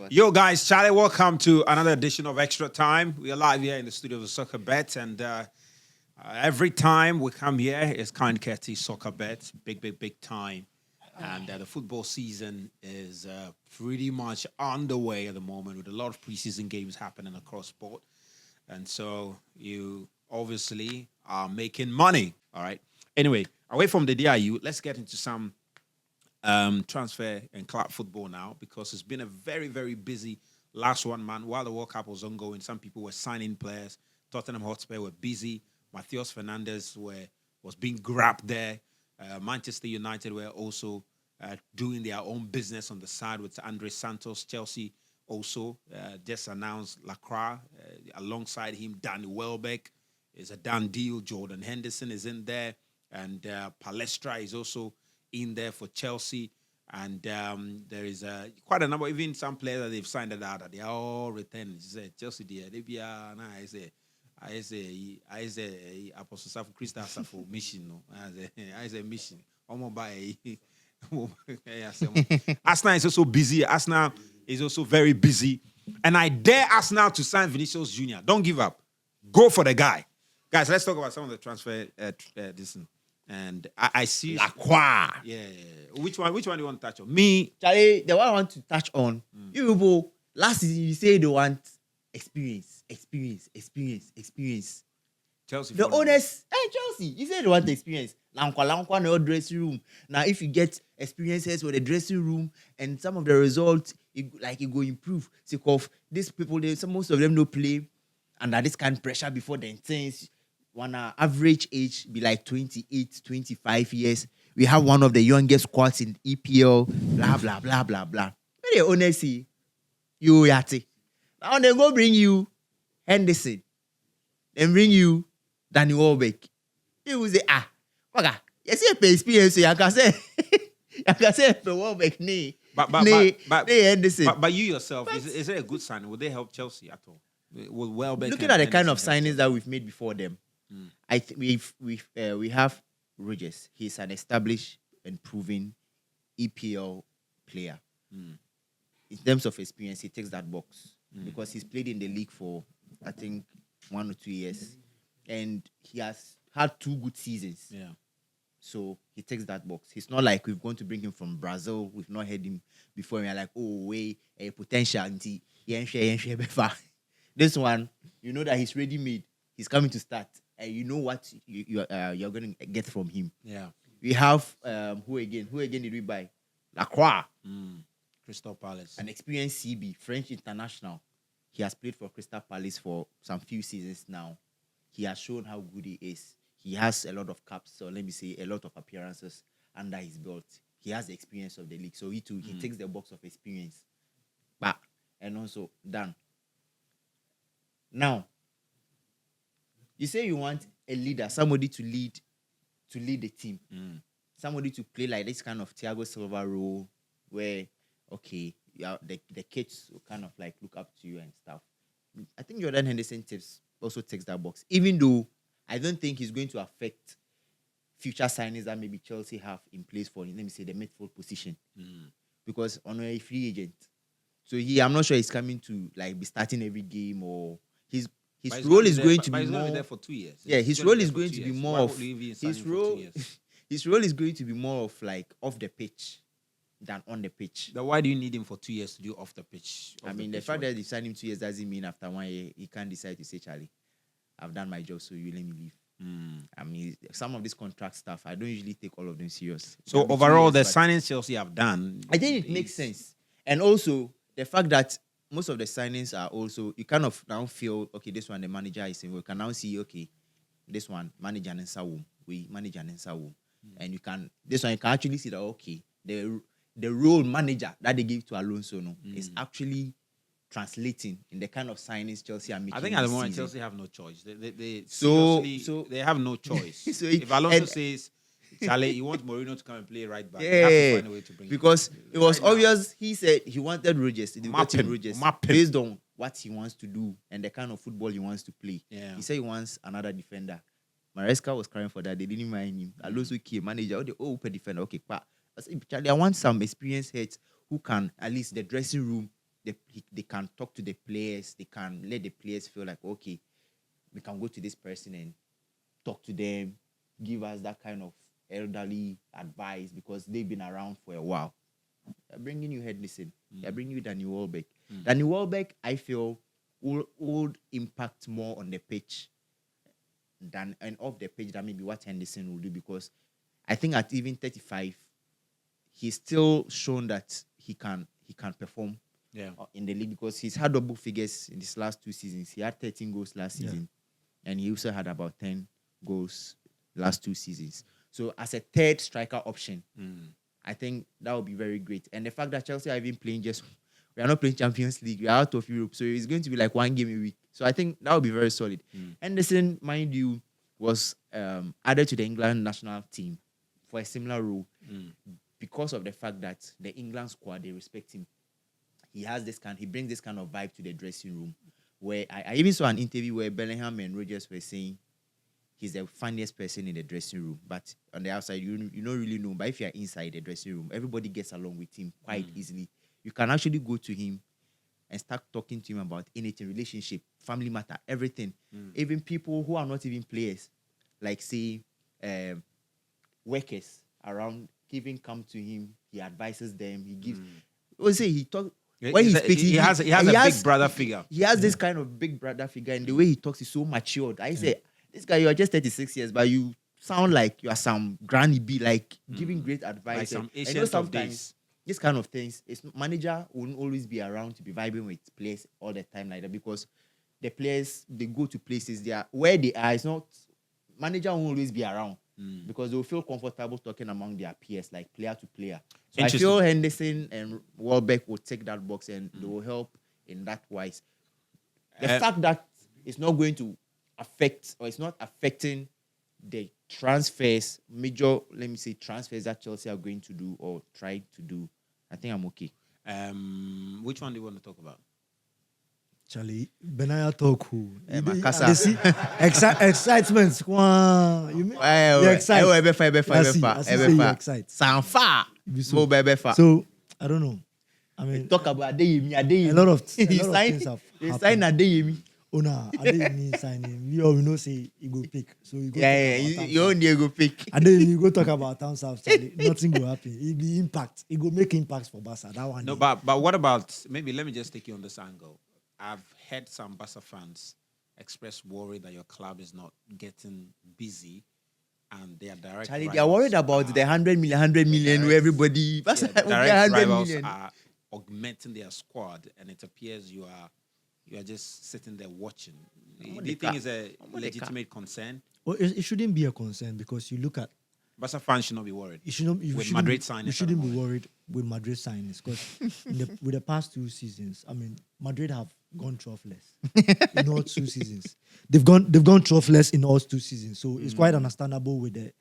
Yo, guys, Charlie, welcome to another edition of Extra Time. We are live here in the studio of Soccer Bet, and every time we come here, it's kind courtesy Soccer Bet, big time. And the football season is pretty much underway at the moment with a lot of preseason games happening across sport. And so you obviously are making money, all right? Anyway, away from the DIU, let's get into some transfer and club football now, because it's been a very busy last 1 month. While the World Cup was ongoing, some people were signing players. Tottenham Hotspur were busy. Matheus Fernandes was being grabbed there. Manchester United were also doing their own business on the side with Andre Santos. Chelsea also just announced Lacroix. Alongside him, Danny Welbeck is a done deal. Jordan Henderson is in there. And Palestra is also in there for Chelsea, and there is quite a number, even some players that they've signed that they are all returned. Chelsea, they be I say Apostle Safo Christa Safo mission, no, I say mission. Almost by Arsenal is also busy. Arsenal is also very busy, and I dare Arsenal to sign Vinicius Jr. Don't give up. Go for the guy, guys. Let's talk about some of the transfer. And I see Lacroix. Yeah. Which one do you want to touch on? Me, Charlie, the one I want to touch on. You people, last season you say they want experience. Chelsea. The owners, Chelsea, you say they want experience. Lankwa no dressing room. Now, if you get experiences with the dressing room and some of the results, it go improve. Sick of these people, most of them no play under this kind of pressure before the things. One average age be like 28, 25 years. We have one of the youngest squads in EPL, blah. When the owners see you yati. Now they go bring you Henderson. Then bring you Danny Welbeck. You will say, you see a experience, you can say for Welbeck, but Henderson. But you yourself, is it a good sign? Would they help Chelsea at all? Will Welbeck looking at the kind of signings that we've made before them, we have Rodgers. He's an established and proven EPL player. In terms of experience, he takes that box because he's played in the league for, I think, 1 or 2 years, and he has had 2 good seasons. Yeah. So he takes that box. He's not like we're going to bring him from Brazil. We've not heard him before. We're like, oh, wait, a potential. This one, you know that he's ready-made. He's coming to start. And you know what you're going to get from him. Yeah. We have, who again? Who again did we buy? Lacroix. Crystal Palace. An experienced CB, French international. He has played for Crystal Palace for some few seasons now. He has shown how good he is. He has a lot of caps, so let me say a lot of appearances under his belt. He has the experience of the league. So he takes the box of experience. And also, done. Now, you say you want a leader, somebody to lead the team. Somebody to play like this kind of Thiago Silva role where, okay, the kids will kind of like look up to you and stuff. I think Jordan Henderson also takes that box. Even though I don't think he's going to affect future signings that maybe Chelsea have in place for, let me say, the midfield position. Because on a free agent. So I'm not sure he's coming to like be starting every game, or his role is going to be more. He's there for 2 years. Yeah, his role is going to be more of his role. His role is going to be more of like off the pitch than on the pitch. Then why do you need him for 2 years to do off the pitch? The fact that you signed him 2 years doesn't mean after 1 year he can't decide to say, Charlie, I've done my job, so you let me leave. Some of this contract stuff, I don't usually take all of them serious. So overall, the signings Chelsea have done, I think it makes sense. And also, the fact that most of the signings are also, you kind of now feel, okay, this one, the manager is in. We can now see, okay, this one, manager and Sawum. And this one, you can actually see that, okay, the role manager that they give to Alonso is actually translating in the kind of signings Chelsea are making. I think at the moment Chelsea have no choice. They have no choice. So if Alonso says, Charlie, you want Mourinho to come and play right back, yeah, you have to find a way to bring because him. It was obvious. He said he wanted Rodgers. He wanted Rodgers based on what he wants to do and the kind of football he wants to play. Yeah. He said he wants another defender. Maresca was crying for that. They didn't mind him. Alonso came, manager, open defender. Okay, I said, Charlie, I want some experienced heads who can, at least the dressing room, they can talk to the players. They can let the players feel like, okay, we can go to this person and talk to them, give us that kind of elderly advice because they've been around for a while. They're bringing you Henderson. They're bringing you Danny Welbeck. Danny Welbeck, I feel, would impact more on the pitch than and off the pitch than maybe what Henderson will do, because I think at even 35, he's still shown that he can perform in the league, because he's had double figures in his last 2 seasons. He had 13 goals last season, and he also had about 10 goals last 2 seasons. So as a third striker option, I think that would be very great. And the fact that Chelsea are even playing we are not playing Champions League, we are out of Europe, so it's going to be like 1 game a week. So I think that would be very solid. Henderson, mind you, was added to the England national team for a similar role because of the fact that the England squad, they respect him. He brings this kind of vibe to the dressing room, where I even saw an interview where Bellingham and Rodgers were saying he's the funniest person in the dressing room, but on the outside, you don't really know. But if you're inside the dressing room, everybody gets along with him quite easily. You can actually go to him and start talking to him about anything, relationship, family matter, everything. Even people who are not even players, like say workers around, even come to him. He advises them. He gives. He talks. When he speaks, he has a big brother figure. He has this kind of big brother figure, and the way he talks is so matured. I say, this guy, you are just 36 years, but you sound like you are some granny B, like giving great advice. Like some and ancient of days. This kind of things, manager won't always be around to be vibing with players all the time like that, because the players, they go to places where they are. It's not, manager won't always be around because they'll feel comfortable talking among their peers, like player to player. So I feel Henderson and Welbeck will take that box and they will help in that wise. The fact that it's not going to affect, or it's not affecting the transfers, major, let me say, transfers that Chelsea are going to do or try to do, I think I'm okay. Which one do you want to talk about? Charlie, Benaya talk who? Makasa. See, excitement. Wow, you mean? You're excited. So I don't know. I mean, talk about Adeyemi. A lot of things have happened. They signed Adeyemi. Oh no, Adeyemi signing. We all know say he go pick. So you go. You only go pick. Adeyemi, you go talk about Town South. Charlie. Nothing will happen. It be impact. It go make impacts for Barca. That one. No, but what about, maybe let me just take you on this angle. I've heard some Barca fans express worry that your club is not getting busy, and they are direct. Charlie, they are worried about the 100 million where everybody. Barca direct rivals are augmenting their squad, and it appears you are just sitting there watching. Do you think it's a legitimate concern? Well, it shouldn't be a concern, because you look at Barca fans should not be worried. With Madrid signings. You shouldn't be worried with Madrid signings, because with the past 2 seasons, I mean, Madrid have gone troughless in all 2 seasons. They've gone troughless in all 2 seasons. So it's quite understandable with the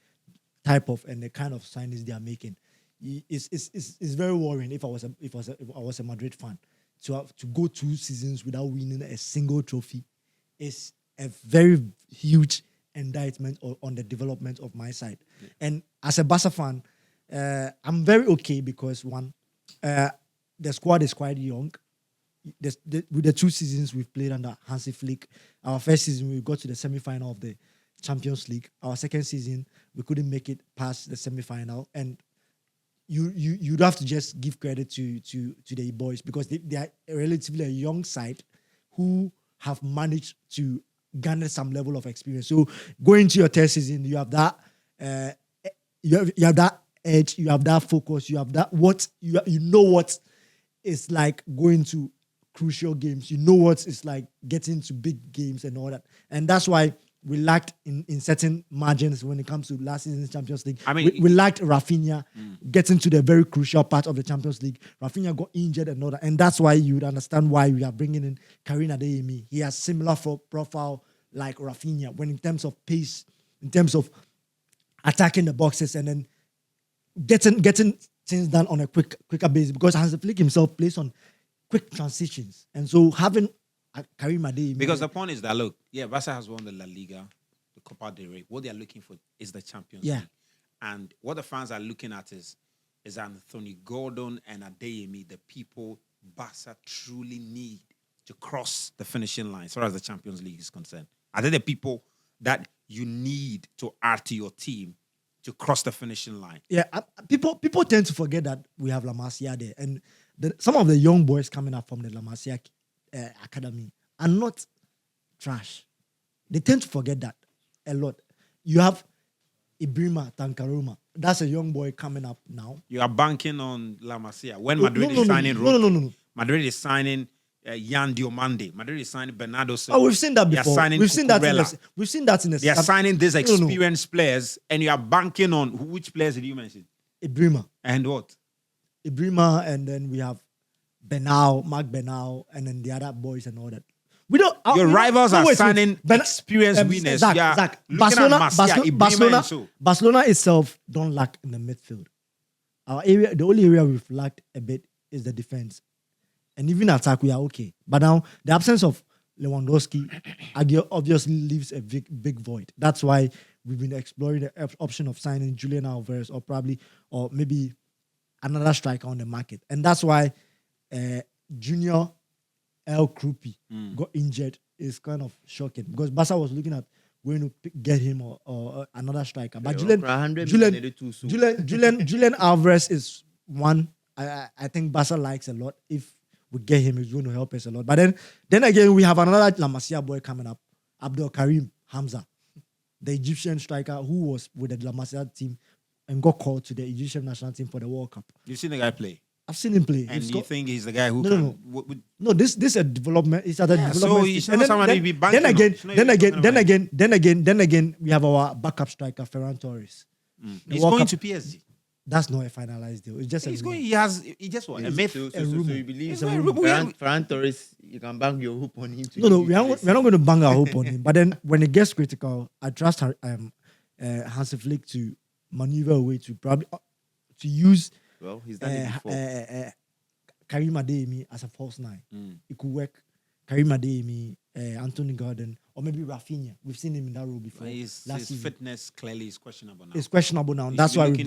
type of and the kind of signings they are making. It's very worrying if I was a Madrid fan to go 2 seasons without winning a single trophy. Is a very huge indictment on the development of my side. Yeah. And as a Barca fan, I'm very okay, because one, the squad is quite young. With the 2 seasons we've played under Hansi Flick, our first season we got to the semi-final of the Champions League. Our second season we couldn't make it past the semi-final, and you'd have to just give credit to the boys, because they are relatively a young side who have managed to garner some level of experience. So going to your third season, you have that you have that edge, you have that focus, you have that you know what it's like going to crucial games. You know what it's like getting to big games and all that. And that's why we lacked in certain margins when it comes to last season's Champions League. I mean, we lacked Rafinha getting to the very crucial part of the Champions League. Rafinha got injured and all that. And that's why you would understand why we are bringing in Karim Adeyemi. He has similar profile like Rafinha when in terms of pace, in terms of attacking the boxes, and then getting things done on a quicker basis, because Hansi Flick himself plays on quick transitions. And so having Karim Adeyemi... Because the point is that, look, Barca has won the La Liga, the Copa del Rey. What they are looking for is the Champions League. And what the fans are looking at is Anthony Gordon and Adeyemi, the people Barca truly need to cross the finishing line as far as the Champions League is concerned? Are they the people that you need to add to your team to cross the finishing line? Yeah, people tend to forget that we have La Masia there, and some of the young boys coming up from the La Masia academy are not trash. They tend to forget that a lot. You have Ibrima Tankaruma. That's a young boy coming up now. You are banking on La Masia. When Madrid is signing no. Madrid is signing Yan Diomande. Madrid is signing Bernardo Silva. Oh, we've seen that before. We've seen that in the They are signing these experienced players, and you are banking on which players did you mention? Ibrima. And what? Ibrima, and then we have Mark Benal, and then the other boys and all that. We don't. Your rivals are signing experienced winners. Zach, Barcelona itself don't lack in the midfield. Our area, the only area we've lacked a bit is the defense, and even attack we are okay. But now the absence of Lewandowski obviously leaves a big void. That's why we've been exploring the option of signing Julian Alvarez or maybe another striker on the market, and that's why Junior El Krupi got injured is kind of shocking because Barca was looking at going to get him or another striker. But Julian Alvarez is one I think Barca likes a lot. If we get him, it's going to help us a lot. But then again, we have another La Masia boy coming up, Abdul Karim Hamza, the Egyptian striker who was with the La Masia team and got called to the Egyptian national team for the World Cup. You've seen the guy play? I've seen him play. And you think he's the guy who No, this is a development. It's at a development. So you should somebody be banking then again, we have our backup striker, Ferran Torres. He's going to PSG. That's not a finalized deal. It's just He's going. He just what? A myth. So you believe Ferran Torres, you can bang your hope on him? No, we're not going to bang our hope on him. But then when it gets critical, I trust Hansi Flick to maneuver a way to probably to use. Well, he's done it before. Karim Adeyemi as a false nine. It could work. Karim Adeyemi, Anthony Gordon, or maybe Rafinha. We've seen him in that role before. His fitness clearly is questionable now. It's questionable now. That's why we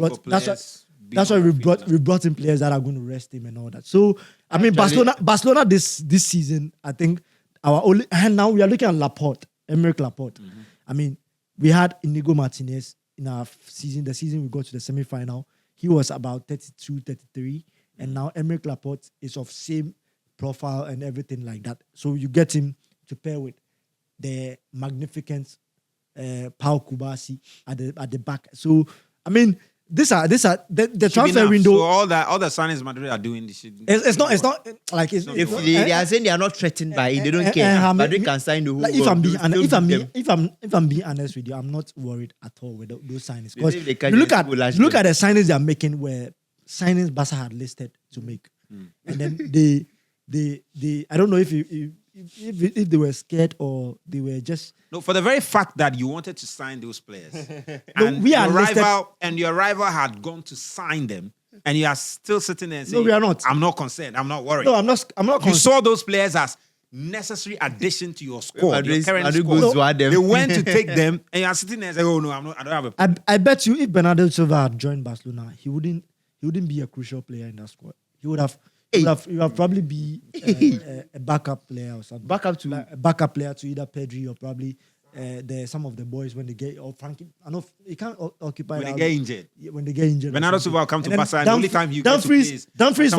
brought in players that are going to rest him and all that. So I mean, Barcelona this season, I think and now we are looking at Emerick Laporte. I mean, we had Inigo Martinez in our season. The season we got to the semi-final. He was about 32, 33. And now Emerick Laporte is of same profile and everything like that. So you get him to pair with the magnificent Pau Kubasi at the back. So, I mean, these are the transfer window. So all the signings Madrid are doing this shit. It's not like they are saying they are not threatened by it. They don't care. Madrid can sign the whole. Like if I'm being honest with you, I'm not worried at all with those signings because you look at the signings they are making where signings Barca had listed to make, and then they I don't know if they were scared or they were just for the very fact that you wanted to sign those players, and your rival had gone to sign them, and you are still sitting there and saying, "No, we are not. I'm not concerned. I'm not worried." No, I'm not. You saw those players as necessary addition to your squad, your current squad. They went to take them, and you are sitting there and saying, "Oh no, I don't have a problem." I bet you, if Bernardo Silva had joined Barcelona, he wouldn't be a crucial player in that squad. He would have probably be a backup player or something. A backup player to either Pedri or probably some of the boys when they get or Frankie. I know he can't occupy when they get injured. When they get injured, Bernardo Silva will come to Barca, and the only time you get to play is Dumfries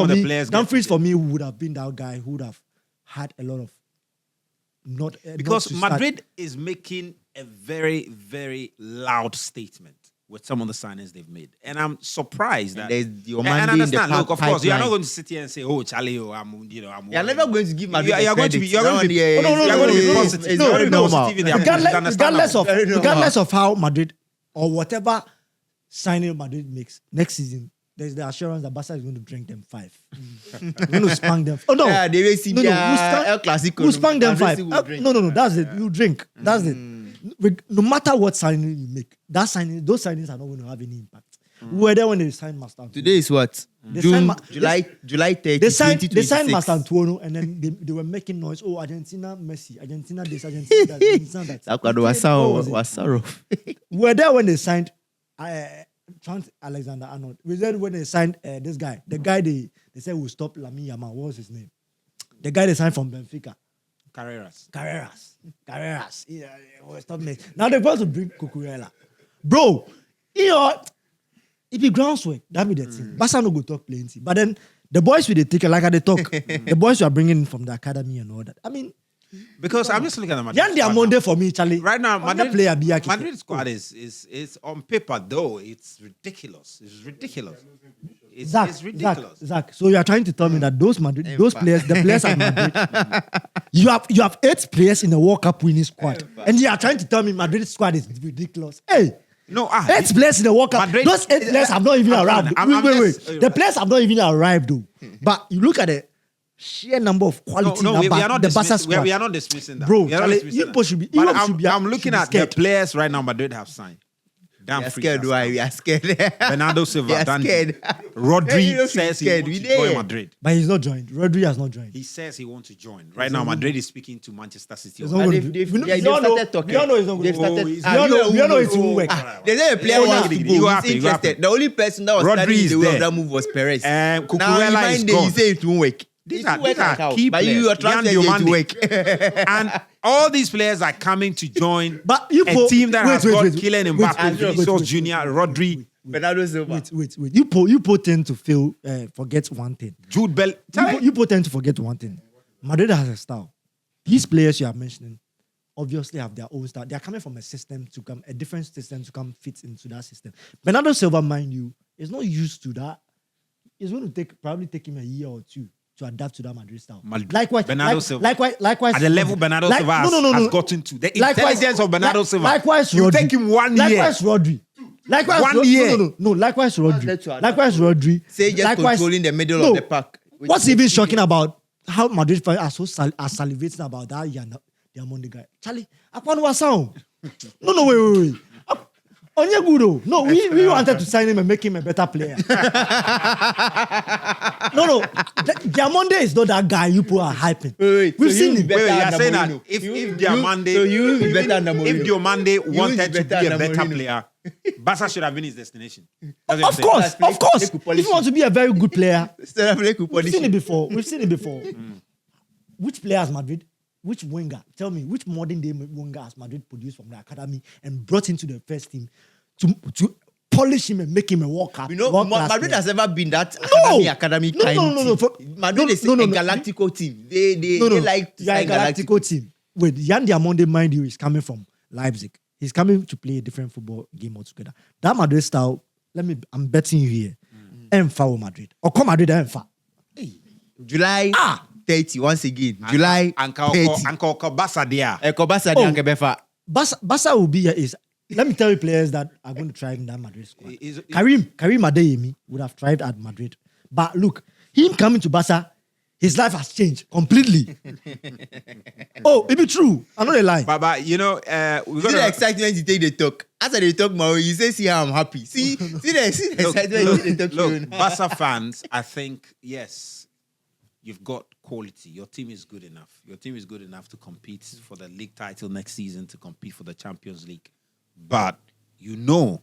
for me would have been that guy who would have had a lot of because Madrid is making a very, very loud statement with some of the signings they've made. And I'm surprised that... And I understand, look, of course, you're not going to sit here and say, oh, Charlie, I'm You're never going to give Madrid you're going to be positive. It's very normal. Regardless of how Madrid or whatever signing Madrid makes next season, there's the assurance that Barca is going to drink them 5. We're going to spank them. Oh, no. Yeah, they will see El Clasico. We'll spank them 5. No, that's it. You drink. That's it. No matter what signing you make, those signings are not going to have any impact. We were there when they signed Mastantuono. Today is what? July 30, They signed Mastantuono and then they were making noise. Oh, Argentina, Messi. Argentina this, Argentina that. Argentina that. We were there when they signed Trent Alexander-Arnold. We were there when they signed this guy. The guy They said we'll stop Lamine Yamal. What was his name? The guy they signed from Benfica. Carreras. Yeah, we'll stop me. Now they're going to bring Cucurella. Bro, you know, it be groundswork. That be the thing. Barca no go talk plenty. But then the boys with the ticket, like they talk, the boys you are bringing in from the academy and all that. I mean, Because I'm just looking at the Madrid Yan squad Monday now. for me, Charlie. Right now, Madrid Madrid squad is on paper though it's ridiculous. It's ridiculous. It's ridiculous. Zach. So you are trying to tell me that those players, the players at Madrid, you have 8 players in the World Cup winning squad, and you are trying to tell me Madrid squad is ridiculous. Hey. No, 8 players in the World Cup. Madrid, those 8 players have not even arrived. Wait. The players have not even arrived, though. But you look at the sheer number of quality. No, we are not the Barca dismissing. squad. We are not dismissing that. Bro, We are not Charlie, dismissing Europe that. should be- But Europe should be- I'm looking should be at the scared. players right now Madrid have signed. Damn We are free. scared. Why? We are scared. Bernardo We Silva are done. scared. Rodri You know, says he scared. wants We to join there. Madrid. But he's not joined. Rodri has not joined. He says he wants to join. Right now, Madrid is speaking to Manchester City. It's We not And gonna they've do- we they've all know- started talking. we all know it's not gonna They've do. started. he's- we all know it won't work. There's a player who wants to You go. happy, He's you happy. interested. The only person that was Rodri standing in is the way there. of that move was Perez. Now Cucurella in is mind day, gone. you say it won't work. These It are will work like how? key But players. you are transferring Yan it to Diomande. work. And all these players are coming to join But you a team that has got Kylian Mbappe, wait, Vinicius Jr, Rodri, Bernardo Silva. Wait. You tend to forget one thing. Jude Bell. You tend to forget one thing. Madrid has a style. These players you are mentioning obviously have their own style. They are coming from a different system to come fit into that system. Bernardo Silva, mind you, is not used to that. It's going to probably take him a year or 2 to adapt to that Madrid style. Likewise, Bernardo Silva. Likewise, At the level Bernardo Silva has gotten to. The intelligence of Bernardo Silva. Likewise, you Rodri. take him 1 year. Likewise, Rodri. Likewise, 1 year. No. Likewise, Rodri. Likewise, Rodri. Say just Likewise, controlling the middle no. of the pack. What's even shocking about how Madrid fans are salivating about that Diamond guy? Charlie, upon what sound? No, wait. Onyeguro. No, we wanted to sign him and make him a better player. No. Diamande is not that guy you people are hyping. Wait. We've seen him. Wait, you are than saying that Mourinho. if You Diomande, will be better than Mourinho. if Diomande wanted to better be a than better Mourinho. player, Barca should have been his destination. That's what Of I'm saying. course. They could If polish you want to be a very good player, We've we've seen it before. Which player has Madrid? Which winger? Tell me, which modern day winger has Madrid produced from the academy and brought into the first team to polish him and make him a World Cup? You know, world-class Madrid player? has never been that No. academy No, kind no. team. Madrid is a Galactico team. They like to You are a sign Galactico. Galactico team. Wait, Yan Diamande, mind you, is coming from Leipzig. He's coming to play a different football game altogether. That Madrid style, I'm betting you here. Enfa Madrid. Or come Madrid, Enfa. July 30 once again. July 30. Uncle Barca there. Kobasa Oh. de Ankebefa. Barca will be here. Let me tell you players that are going to thrive in that Madrid squad. Is- Karim Adeyemi would have thrived at Madrid. But look, him coming to Barca, his life has changed completely. Oh, it be true. I'm not a lie. But you know, we See the got excitement you take the talk. After they talk, Mauro, you say how I'm happy. See the excitement you take the talk. Look, Barca fans, I think, yes, you've got quality. Your team is good enough. Your team is good enough to compete for the league title next season, to compete for the Champions League. But you know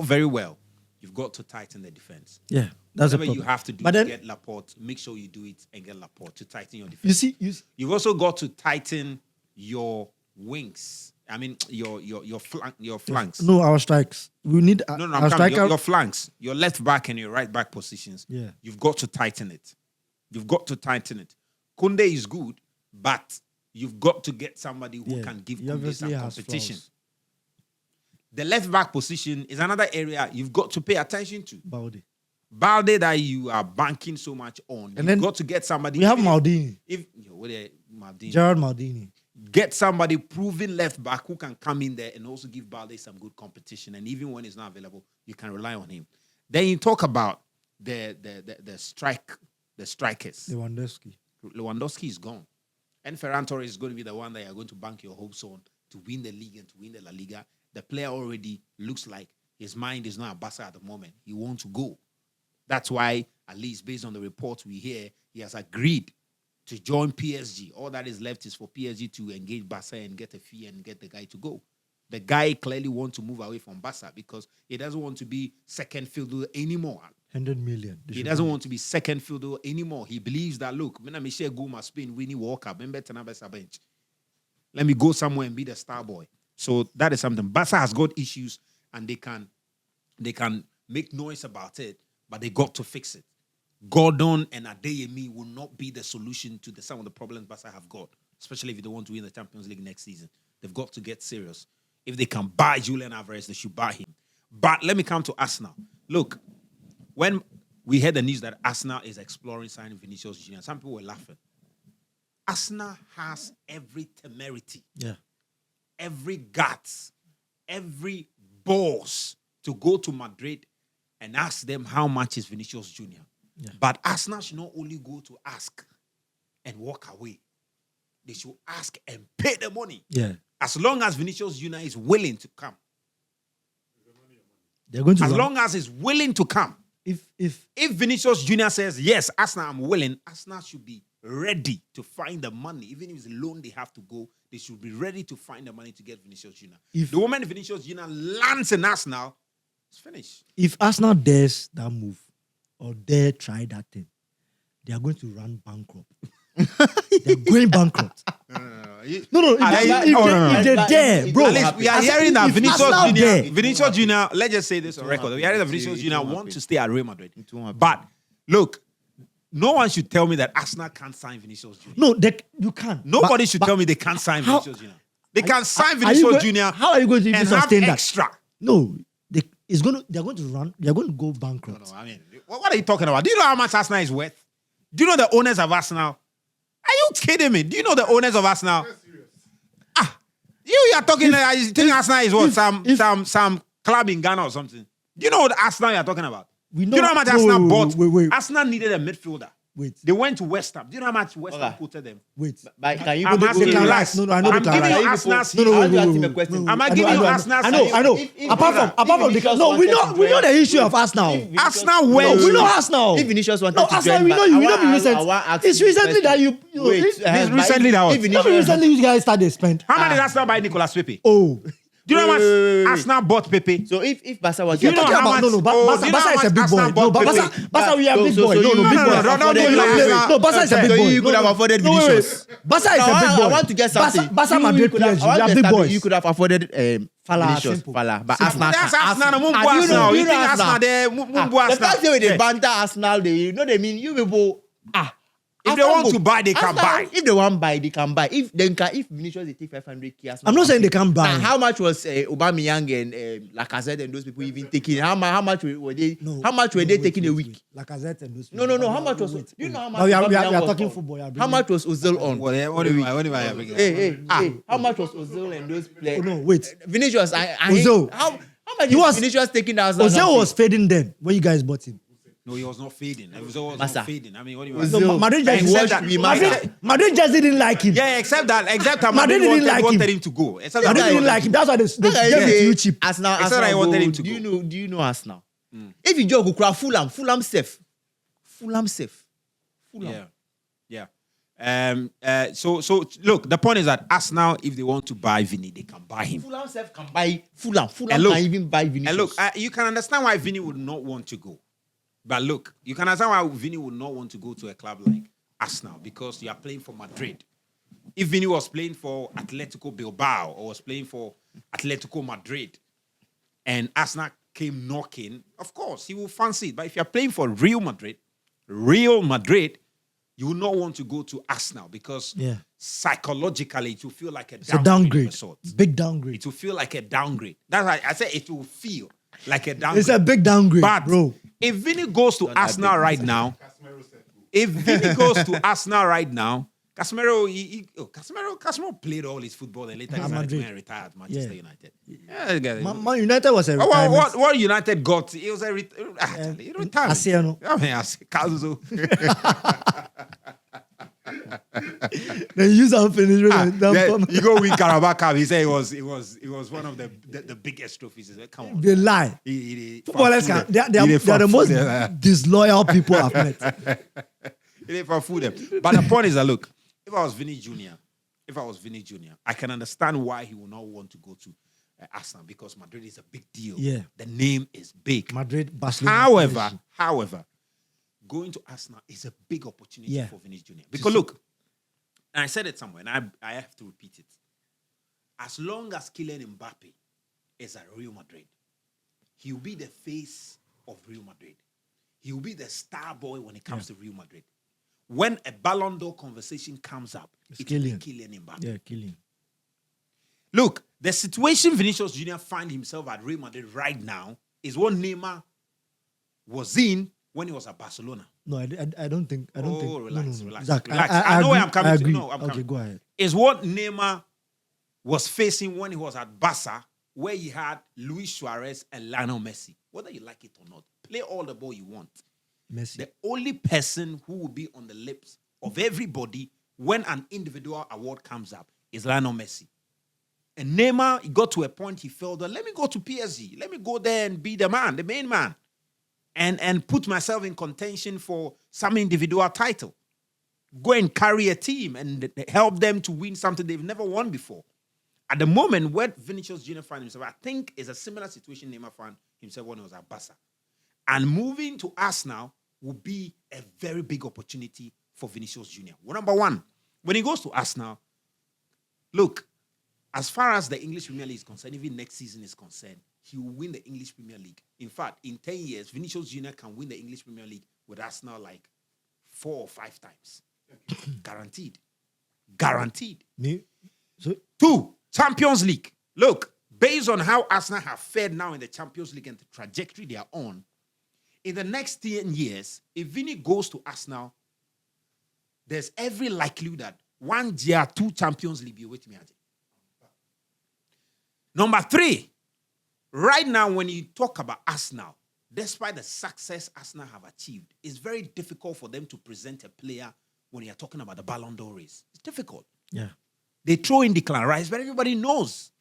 very well, you've got to tighten the defense. Yeah, that's a Whatever problem. you have to do But to then, get Laporte, make sure you do it and get Laporte to tighten your defense. you see, You've also got to tighten your wings. I mean, your flanks. no, our strikes. We need No, our I'm coming. striker. Your flanks, your left back and your right back positions. Yeah. You've got to tighten it. You've got to tighten it. Kunde is good, but you've got to get somebody who Yeah, can give he Kunde obviously some has competition. flaws. The left back position is another area you've got to pay attention to. Balde. That you are banking so much on. You've then got to get somebody. We have even Maldini, Maldini. Gerard Maldini. Get somebody proven left back who can come in there and also give Balde some good competition. And even when he's not available, you can rely on him. Then you talk about the strikers. Lewandowski is gone. And Ferran Torres is going to be the one that you're going to bank your hopes on to win the league and to win the La Liga. The player already looks like his mind is not at Barca at the moment. He wants to go. That's why, at least based on the reports we hear, he has agreed to join PSG. All that is left is for PSG to engage Barca and get a fee and get the guy to go. The guy clearly wants to move away from Barca because he doesn't want to be second fiddle anymore. 100 million. He doesn't want to be second fielder anymore. He believes that, look, when I share go my Spain, Winnie Walker, bench. Let me go somewhere and be the star boy. So that is something. Barca has got issues and they can make noise about it, but they got to fix it. Gordon and Adeyemi will not be the solution to some of the problems Barca have got, especially if they want to win the Champions League next season. They've got to get serious. If they can buy Julian Alvarez, they should buy him. But let me come to Arsenal. Look, when we heard the news that Arsenal is exploring signing Vinicius Jr., some people were laughing. Arsenal has every temerity, every guts, every balls to go to Madrid and ask them how much is Vinicius Jr. Yeah. But Arsenal should not only go to ask and walk away. They should ask and pay the money. Yeah. As long as Vinicius Jr. is willing to come. They're going to as long as he's willing to come. If Vinicius Jr. says, yes, Arsenal, I'm willing, Arsenal should be ready to find the money. Even if it's a loan they have to go, they should be ready to find the money to get Vinicius Jr. The moment Vinicius Jr. lands in Arsenal, it's finished. If Arsenal dares that move or dare try that thing, they are going to run bankrupt. They're going bankrupt. If they dare, bro. We are hearing that Vinicius Jr., let's just say this on record. We are hearing that Vinicius Jr. want to stay at Real Madrid. But look, no one should tell me that Arsenal can't sign Vinicius Jr. No, you can't. Nobody should tell me they can't sign Vinicius Jr. They can sign Vinicius Jr. How are you going to even sustain that? Extra? No, they're going to run. They're going to go bankrupt. No, I mean, what are you talking about? Do you know how much Arsenal is worth? Do you know the owners of Arsenal? Are you kidding me? Do you know the owners of Arsenal? You are talking. You think Arsenal is what? Some club in Ghana or something? Do you know what Arsenal you are talking about? Do you know how much Arsenal bought? Wait. Arsenal needed a midfielder. Wait. They went to West Ham. Do you know how much West Ham quoted them? Wait. But can you I'm asking you last. No, I know I'm giving you Arsenal's. Am I giving you Arsenal's? I know. Apart from the no, we know the issue of Arsenal. Arsenal went. We know Arsenal. If Vinicius wanted to Arsenal, join, we know be recent. It's recently that you. It's recently that. Not recently you guys started spend. How much did Arsenal buy Nicolas Pepe? Oh. Do you know how much Arsenal bought Pepe? So if Barca was you know how much? Barca is a big boy. No, Barca we are big boy. No, big boy. No, Barca is a big boy. You could have afforded Vinicius. Barca is a big boy. I want to get something. Barca Madrid players, we are big boys. You could have afforded Vinicius, Fala, but Arsenal. That's Arsenal. You think Arsenal there? The fact that they banter Arsenal, you know what I mean? You people if they want to buy, they can buy. If they want to buy, they can buy. If Vinicius they take 500k, I'm not saying they can buy. How much was Aubameyang and Lacazette and those people even taking? How much were they? How much were they taking a week? Lacazette and those people. No. How much was it? You know how much? We are talking football. How much was Ozil on? What do you mean? Hey. How much was Ozil and those players? Oh, no, wait. Vinicius, Ozil. How much was Vinicius taking that? Ozil was fading then when you guys bought him. No, he was not fading. He was always not fading. I mean, what do you mean? No, Madrid just didn't like him. Yeah, except that Madrid wanted him to go. Madrid didn't like him. That's why they gave it too cheap. Arsenal wanted him to go. Do you know Arsenal? If you joke, Fulham safe. Yeah. So look, the point is that Arsenal, if they want to buy Vini, they can buy him. Fulham safe can buy Fulham can even buy Vinicius. And look, you can understand why Vini would not want to go. But look, you can understand why Vini would not want to go to a club like Arsenal because you are playing for Madrid. If Vini was playing for Atletico Bilbao or was playing for Atletico Madrid and Arsenal came knocking, of course, he will fancy it. But if you're playing for Real Madrid, you will not want to go to Arsenal because psychologically it will feel like a downgrade. Big downgrade. It will feel like a downgrade. That's why I say it will feel like a downgrade. It's a big downgrade, but bro. If Vini goes to Arsenal right now, Casemiro played all his football and later decided to retired Manchester United. Man United was a retirement. What United got? It was a retirement. Caso. They use our finish. You go win Carabao Cup. He said it was one of the biggest trophies. He said, come on. They lie. Footballers they are the most disloyal people I've met. But the point is that look, if I was Vini Jr., I can understand why he would not want to go to Arsenal because Madrid is a big deal. Yeah. The name is big. Madrid, Barcelona. However, going to Arsenal is a big opportunity Yeah. for Vinicius Jr. Because look, and I said it somewhere, and I have to repeat it. As long as Kylian Mbappe is at Real Madrid, he will be the face of Real Madrid. He will be the star boy when it comes to Real Madrid. When a Ballon d'Or conversation comes up, it's Kylian Mbappe. Yeah, Kylian. Look, the situation Vinicius Jr. finds himself at Real Madrid right now is what Neymar was in when he was at Barcelona. No, I don't think. Relax. Zach, Relax. I know where I'm coming to. agree. No, I'm okay, coming. go ahead. Is what Neymar was facing when he was at Barca, where he had Luis Suarez and Lionel Messi. Whether you like it or not, play all the ball you want. Messi. The only person who will be on the lips of everybody when an individual award comes up is Lionel Messi. And Neymar, he got to a point he felt that let me go to PSG. Let me go there and be the man, the main man. And put myself in contention for some individual title. Go and carry a team and help them to win something they've never won before. At the moment, where Vinicius Jr. found himself, I think is a similar situation Neymar found himself when he was at Barca. And moving to Arsenal will be a very big opportunity for Vinicius Jr. Well, number one, when he goes to Arsenal, look, as far as the English Premier League is concerned, even next season is concerned, he will win the English Premier League. In fact, in 10 years, Vinicius Jr. can win the English Premier League with Arsenal like 4 or 5 times. Guaranteed. Guaranteed. So 2, Champions League. Look, based on how Arsenal have fared now in the Champions League and the trajectory they are on, in the next 10 years, if Vini goes to Arsenal, there's every likelihood that 1 year, 2 Champions League be with me. Number 3, right now when you talk about Arsenal, despite the success Arsenal have achieved, it's very difficult for them to present a player when you're talking about the Ballon d'Or race. It's difficult. yeah. They throw in Declan Rice, but everybody knows.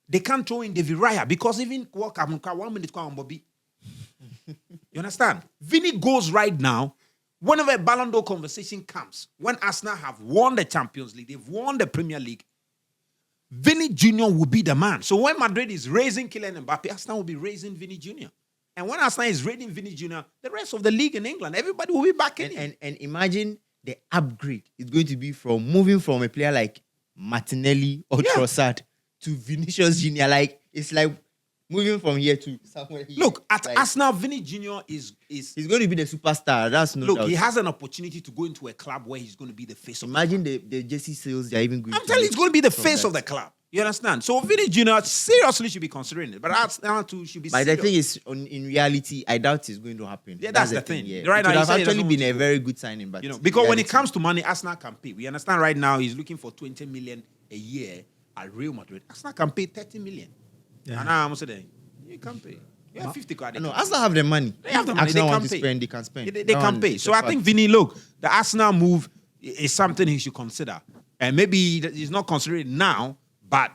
They can't throw in David Raya because even 1 minute, Bobby. You understand? Vini goes right now, whenever a Ballon d'Or conversation comes, when Arsenal have won the Champions League, they've won the Premier League, Vini Jr. will be the man. So when Madrid is raising Kylian Mbappe, Arsenal will be raising Vini Jr. And when Arsenal is raising Vini Jr., the rest of the league in England, everybody will be back in. And imagine the upgrade is going to be from moving from a player like Martinelli or Trossard to Vinicius Jr. Like, it's like moving from here to somewhere here. Look, at like, Arsenal, Vini Jr. is he's going to be the superstar. That's no look, doubt. he has an opportunity to go into a club where he's going to be the face of Imagine the jersey sales they're even going I'm to telling you, make he's going to be the from face that. of the club. You understand? So Vini Jr. seriously should be considering it. But Arsenal too should be But serious. the thing is, in reality, I doubt it's going to happen. Yeah, that's the thing. Yeah. Right It now, would he have said he actually doesn't been want a to very good signing, but because when it reality- comes to money, Arsenal can pay. We understand right now he's looking for 20 million a year at Real Madrid. Arsenal can pay 30 million. Yeah. And I'm saying, you can pay. You have 50 quid. no, Arsenal have the money. They have the money. Arsenal They want can to pay. spend, they can spend. They That can one pay. is So a I fact. think Vini, look, the Arsenal move is something he should consider. And maybe he's not considering it now, but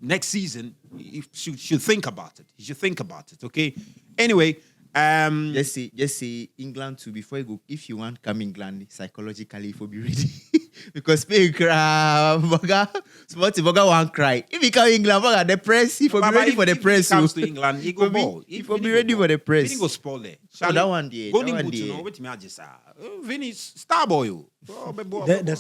next season he should think about it. He should think about it. Okay. Anyway, Just say England too before you go. If you want come England psychologically, if you be ready, because Spain cry, Boga won't cry. If you come England, Boga the press. If you be ready for the press, If he comes to England, he go ball. If you be ready for the press, Vini go spoil there. Oh, that one there. Golden That one boot, you there. know. Wait me, I just Vini star boy. The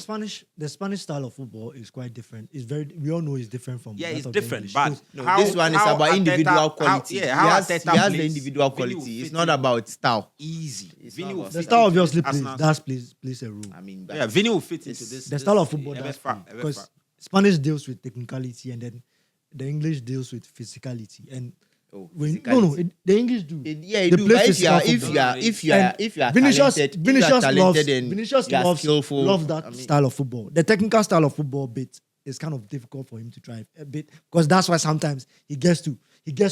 Spanish style of football is quite different. It's very, we all know it's different from Yeah, that it's of the different. English. But Because No, how- this one is how about Arteta- individual quality. how he has Arteta the plays, individual Vini will quality. It's fit not in about style. easy. It's Vini not will about the fit style into obviously this Arsenal- plays a role. I mean, Yeah, Vini will fit into It's- this. The style of football does MFA, play. Because Spanish deals with technicality and then the English deals with physicality. And the English do. Yeah, They do. play But physical if football. you are Vinicius talented, Vinicius you are loves skillful. that I mean, style of football. The technical style of football bit is kind of difficult for him to drive a bit because that's why sometimes he gets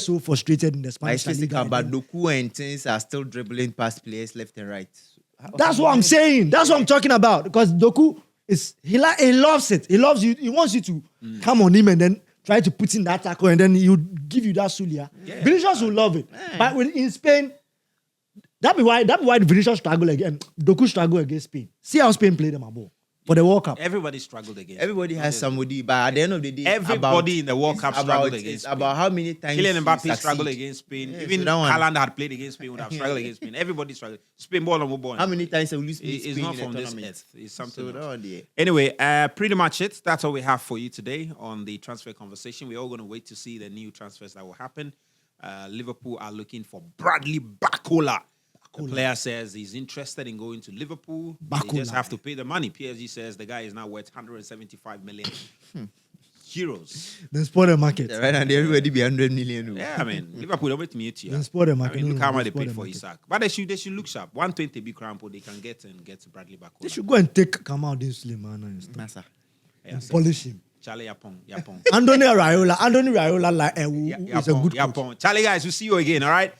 so frustrated in the But Spanish it's physical, Liga. but Doku and things are still dribbling past players left and right. That's what I'm saying. That's what I'm talking about. Because Doku he loves it. He loves you. He wants you to come on him and then try to put in that tackle and then he would give you that sulia. Yeah. Vinicius will love it. But in Spain, that be why Vinicius struggle again. Doku struggle against Spain. See how Spain play them a ball. for the World Cup. Everybody struggled against. Everybody has somebody, but at the end of the day, Everybody in the World Cup struggled against it's Spain. about how many times Kylian you Mbappe succeed. struggled against Spain. Yeah, Even so that one- Haaland had played against Spain, would have struggled against Spain. Everybody struggled. Spain ball on ball. How many times have you beat It's Spain not in a from this tournament? earth. It's something So that else. one there. Anyway, pretty much it. That's all we have for you today on the transfer conversation. We're all going to wait to see the new transfers that will happen. Liverpool are looking for Bradley Barcola. The player says he's interested in going to Liverpool. They just Barcola. have to pay the money. PSG says the guy is now worth 175 million euros. Then spoil the market. Right now, everybody be 100 million. Yeah, I mean, Liverpool don't wait me here. Then spoil the I market. mean, look how much they spoil paid the for market. Isak. But they should look sharp. 120 big crampo they can get Bradley Barcola. They should go and take Kamal Din Suleiman and stuff. Massa. And polish him. Charlie Yapon. Anthony Raiola, like, is a good coach. Charlie, guys, we'll see you again, all right?